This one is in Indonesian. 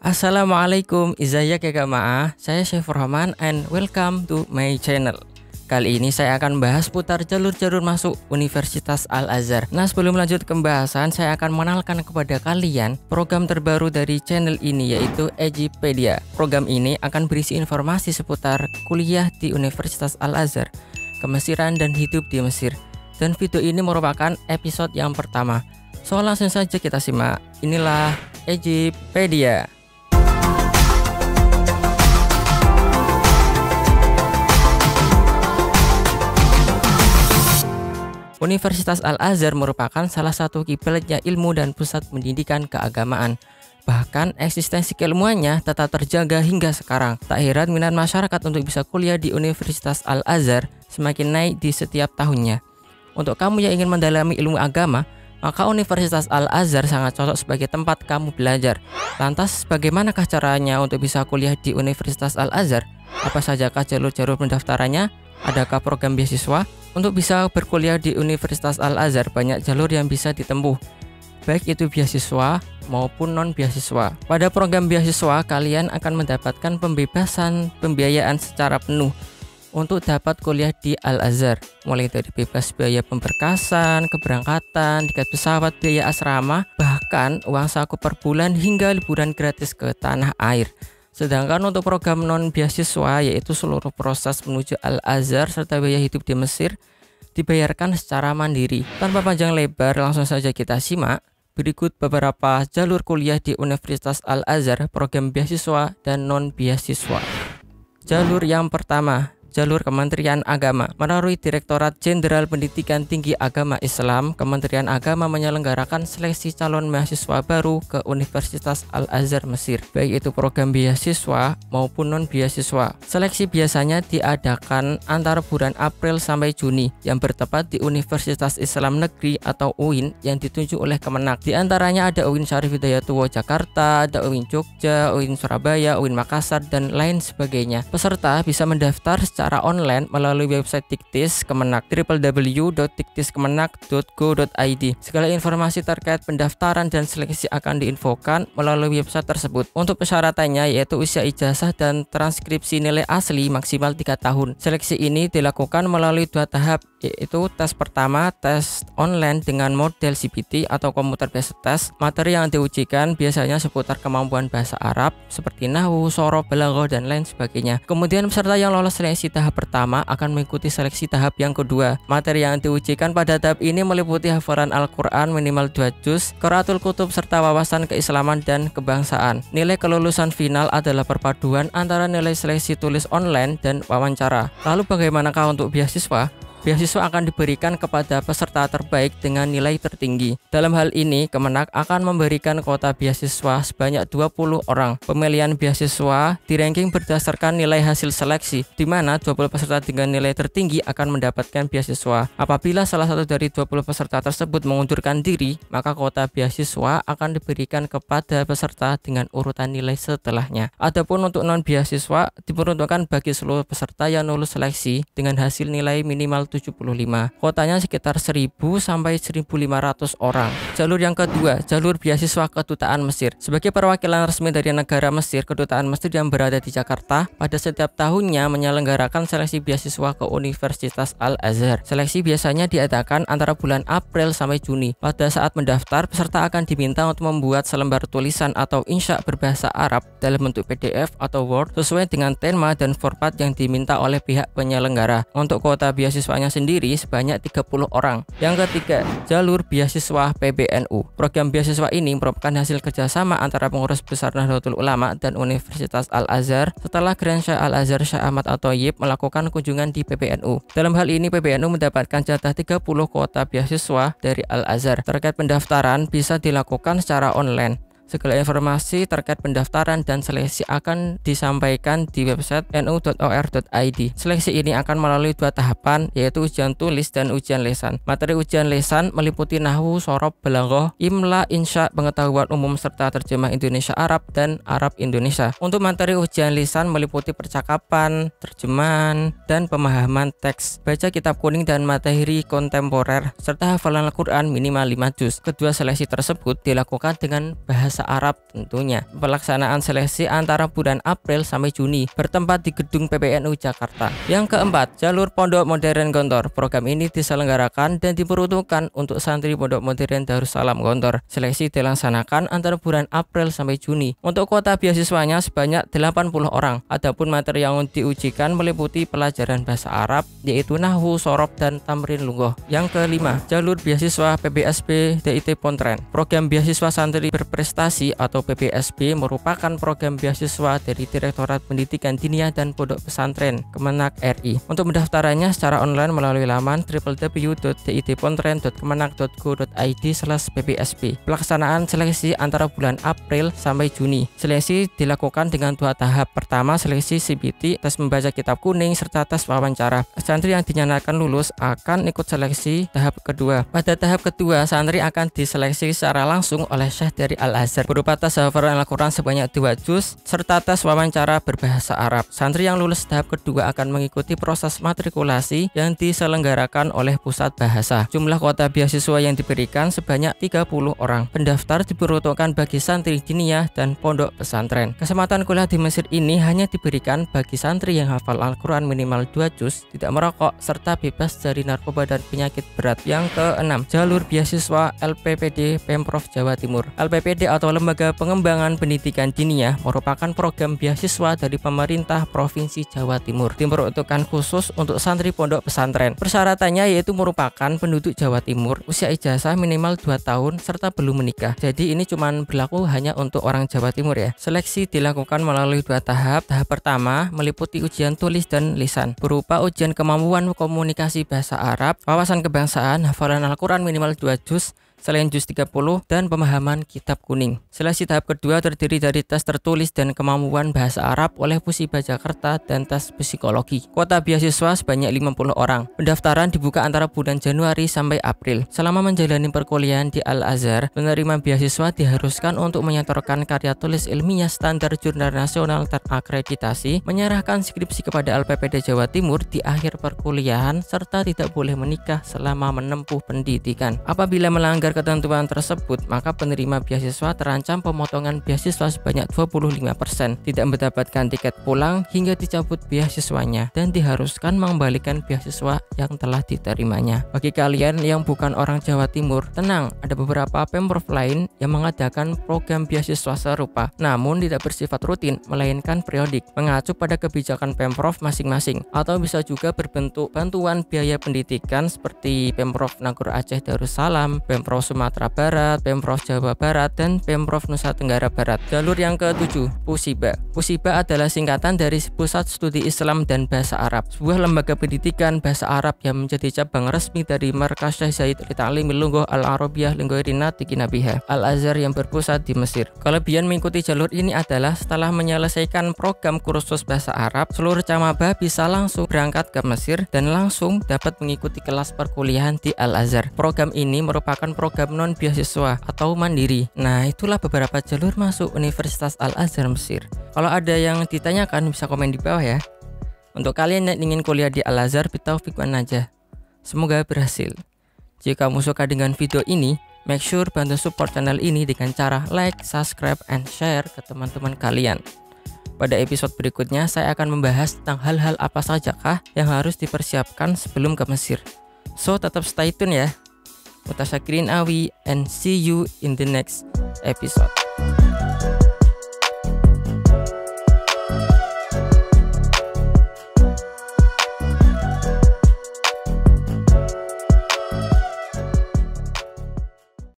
Assalamualaikum, izayah ya jamaah. Saya Syefur Rahman and welcome to my channel. Kali ini saya akan bahas putar jalur-jalur masuk Universitas Al-Azhar. Nah, sebelum lanjut ke pembahasan, saya akan mengenalkan kepada kalian program terbaru dari channel ini, yaitu Egypedia. Program ini akan berisi informasi seputar kuliah di Universitas Al-Azhar, kemesiran dan hidup di Mesir. Dan video ini merupakan episode yang pertama. So, langsung saja kita simak. Inilah Egypedia. Universitas Al-Azhar merupakan salah satu kiblatnya ilmu dan pusat pendidikan keagamaan. Bahkan eksistensi keilmuannya tetap terjaga hingga sekarang. Tak heran minat masyarakat untuk bisa kuliah di Universitas Al-Azhar semakin naik di setiap tahunnya. Untuk kamu yang ingin mendalami ilmu agama, maka Universitas Al-Azhar sangat cocok sebagai tempat kamu belajar. Lantas, bagaimanakah caranya untuk bisa kuliah di Universitas Al-Azhar? Apa sajakah jalur-jalur pendaftarannya? Adakah program beasiswa? Untuk bisa berkuliah di Universitas Al-Azhar, banyak jalur yang bisa ditempuh, baik itu beasiswa maupun non-beasiswa. Pada program beasiswa, kalian akan mendapatkan pembebasan pembiayaan secara penuh untuk dapat kuliah di Al-Azhar, mulai dari bebas biaya pemberkasan, keberangkatan, tiket pesawat, biaya asrama, bahkan uang saku per bulan hingga liburan gratis ke tanah air. Sedangkan untuk program non-beasiswa, yaitu seluruh proses menuju Al-Azhar serta biaya hidup di Mesir dibayarkan secara mandiri. Tanpa panjang lebar, langsung saja kita simak. Berikut beberapa jalur kuliah di Universitas Al-Azhar, program beasiswa dan non-beasiswa. Jalur yang pertama, jalur Kementerian Agama. Melalui Direktorat Jenderal Pendidikan Tinggi Agama Islam, Kementerian Agama menyelenggarakan seleksi calon mahasiswa baru ke Universitas Al-Azhar Mesir, baik itu program beasiswa maupun non-beasiswa. Seleksi biasanya diadakan antara bulan April sampai Juni, yang bertepat di Universitas Islam Negeri atau UIN yang ditunjuk oleh Kemenak. Di antaranya ada UIN Syarif Hidayatullah Jakarta, ada UIN Jogja, UIN Surabaya, UIN Makassar, dan lain sebagainya. Peserta bisa mendaftar secara online melalui website Diktis Kemenak, www.diktiskemenak.go.id. Segala informasi terkait pendaftaran dan seleksi akan diinfokan melalui website tersebut. Untuk persyaratannya yaitu usia ijazah dan transkripsi nilai asli maksimal 3 tahun. Seleksi ini dilakukan melalui 2 tahap, yaitu tes pertama, tes online dengan model CBT atau komputer based test. Materi yang diujikan biasanya seputar kemampuan bahasa Arab seperti nahwu, shoroh, balaghah, dan lain sebagainya. Kemudian peserta yang lolos seleksi tahap pertama akan mengikuti seleksi tahap yang kedua. Materi yang diujikan pada tahap ini meliputi hafalan Al-Quran minimal 2 juz, qiraatul kutub, serta wawasan keislaman dan kebangsaan. Nilai kelulusan final adalah perpaduan antara nilai seleksi tulis online dan wawancara. Lalu bagaimanakah untuk beasiswa? Beasiswa akan diberikan kepada peserta terbaik dengan nilai tertinggi. Dalam hal ini, Kemenak akan memberikan kuota beasiswa sebanyak 20 orang. Pemilihan beasiswa diranking berdasarkan nilai hasil seleksi, di mana 20 peserta dengan nilai tertinggi akan mendapatkan beasiswa. Apabila salah satu dari 20 peserta tersebut mengundurkan diri, maka kuota beasiswa akan diberikan kepada peserta dengan urutan nilai setelahnya. Adapun untuk non-beasiswa diperuntukkan bagi seluruh peserta yang lulus seleksi dengan hasil nilai minimal 75. Kuotanya sekitar 1000 sampai 1500 orang. Jalur yang kedua, jalur beasiswa Kedutaan Mesir. Sebagai perwakilan resmi dari negara Mesir, Kedutaan Mesir yang berada di Jakarta pada setiap tahunnya menyelenggarakan seleksi beasiswa ke Universitas Al-Azhar. Seleksi biasanya diadakan antara bulan April sampai Juni. Pada saat mendaftar, peserta akan diminta untuk membuat selembar tulisan atau insya berbahasa Arab dalam bentuk PDF atau Word sesuai dengan tema dan format yang diminta oleh pihak penyelenggara. Untuk kuota beasiswanya sendiri sebanyak 30 orang. Yang ketiga, jalur beasiswa PBNU. Program beasiswa ini merupakan hasil kerjasama antara Pengurus Besar Nahdlatul Ulama dan Universitas Al-Azhar setelah Grand Syekh Al-Azhar Syekh Ahmad At-Thayyib melakukan kunjungan di PBNU. Dalam hal ini, PBNU mendapatkan jatah 30 kuota beasiswa dari Al-Azhar. Terkait pendaftaran bisa dilakukan secara online. Segala informasi terkait pendaftaran dan seleksi akan disampaikan di website nu.or.id. Seleksi ini akan melalui 2 tahapan, yaitu ujian tulis dan ujian lisan. Materi ujian lisan meliputi nahwu, shoroh, balaghah, imla, insya, pengetahuan umum serta terjemah Indonesia Arab dan Arab Indonesia. Untuk materi ujian lisan meliputi percakapan, terjemahan, dan pemahaman teks, baca kitab kuning dan materi kontemporer serta hafalan Al-Quran minimal 5 juz. Kedua seleksi tersebut dilakukan dengan bahasa bahasa Arab tentunya. Pelaksanaan seleksi antara bulan April sampai Juni bertempat di Gedung PBNU Jakarta. Yang keempat, jalur Pondok Modern Gontor. Program ini diselenggarakan dan diperuntukkan untuk santri Pondok Modern Darussalam Gontor. Seleksi dilaksanakan antara bulan April sampai Juni. Untuk kuota beasiswanya sebanyak 80 orang. Adapun materi yang diujikan meliputi pelajaran bahasa Arab, yaitu nahwu, sorof, dan tamrin lungguh. Yang kelima, jalur beasiswa PBSB DIT Pontren. Program beasiswa santri berprestasi atau PBSB merupakan program beasiswa dari Direktorat Pendidikan Diniyah dan Pondok Pesantren Kemenak RI. Untuk mendaftarannya secara online melalui laman www.ditpontren.kemenak.go.id/ppsb. Pelaksanaan seleksi antara bulan April sampai Juni. Seleksi dilakukan dengan 2 tahap. Pertama, seleksi CBT, tes membaca kitab kuning, serta tes wawancara. Santri yang dinyatakan lulus akan ikut seleksi tahap kedua. Pada tahap kedua, santri akan diseleksi secara langsung oleh Syekh dari Al-Azhar berupa tes hafalan Al-Quran sebanyak 2 juz serta tes wawancara berbahasa Arab. Santri yang lulus tahap kedua akan mengikuti proses matrikulasi yang diselenggarakan oleh Pusat Bahasa. Jumlah kuota beasiswa yang diberikan sebanyak 30 orang. Pendaftar diperuntukkan bagi santri diniyah dan pondok pesantren. Kesempatan kuliah di Mesir ini hanya diberikan bagi santri yang hafal Al-Quran minimal 2 juz, tidak merokok, serta bebas dari narkoba dan penyakit berat. Yang keenam, jalur beasiswa LPPD Pemprov Jawa Timur. LPPD atau Lembaga Pengembangan Pendidikan Diniyah merupakan program beasiswa dari pemerintah Provinsi Jawa Timur. Diperuntukkan khusus untuk santri pondok pesantren. Persyaratannya yaitu merupakan penduduk Jawa Timur, usia ijazah minimal 2 tahun, serta belum menikah. Jadi ini cuma berlaku hanya untuk orang Jawa Timur ya. Seleksi dilakukan melalui 2 tahap. Tahap pertama meliputi ujian tulis dan lisan, berupa ujian kemampuan komunikasi bahasa Arab, wawasan kebangsaan, hafalan Al-Quran minimal 2 juz, selain juz 30, dan pemahaman kitab kuning. Seleksi tahap kedua terdiri dari tes tertulis dan kemampuan bahasa Arab oleh Pusiba Jakarta dan tes psikologi. Kuota beasiswa sebanyak 50 orang. Pendaftaran dibuka antara bulan Januari sampai April. Selama menjalani perkuliahan di Al-Azhar, penerima beasiswa diharuskan untuk menyetorkan karya tulis ilmiah standar jurnal nasional terakreditasi, menyerahkan skripsi kepada LPPD Jawa Timur di akhir perkuliahan, serta tidak boleh menikah selama menempuh pendidikan. Apabila melanggar ketentuan tersebut, maka penerima beasiswa terancam pemotongan beasiswa sebanyak 25%, tidak mendapatkan tiket pulang hingga dicabut beasiswanya, dan diharuskan mengembalikan beasiswa yang telah diterimanya. Bagi kalian yang bukan orang Jawa Timur, tenang, ada beberapa pemprov lain yang mengadakan program beasiswa serupa, namun tidak bersifat rutin, melainkan periodik, mengacu pada kebijakan pemprov masing-masing, atau bisa juga berbentuk bantuan biaya pendidikan seperti Pemprov Nagor Aceh Darussalam, Pemprov Sumatera Barat, Pemprov Jawa Barat, dan Pemprov Nusa Tenggara Barat. Jalur yang ke-7, Pusiba. Pusiba adalah singkatan dari Pusat Studi Islam dan Bahasa Arab, sebuah lembaga pendidikan bahasa Arab yang menjadi cabang resmi dari Markas Syekh Zayed Lita'limil Lugha Al-Arabiyah Linggoiri Natiki Nabiha Al-Azhar yang berpusat di Mesir. Kelebihan mengikuti jalur ini adalah setelah menyelesaikan program kursus bahasa Arab, seluruh camaba bisa langsung berangkat ke Mesir dan langsung dapat mengikuti kelas perkuliahan di Al-Azhar. Program ini merupakan program non-beasiswa atau mandiri. Nah, itulah beberapa jalur masuk Universitas Al-Azhar Mesir. Kalau ada yang ditanyakan bisa komen di bawah ya. Untuk kalian yang ingin kuliah di Al-Azhar, bitaufik wan najah. Semoga berhasil. Jika kamu suka dengan video ini, make sure bantu support channel ini dengan cara like, subscribe, and share ke teman-teman kalian. Pada episode berikutnya, saya akan membahas tentang hal-hal apa sajakah yang harus dipersiapkan sebelum ke Mesir. So, tetap stay tune ya. Mutasyakirin Awi, and see you in the next episode.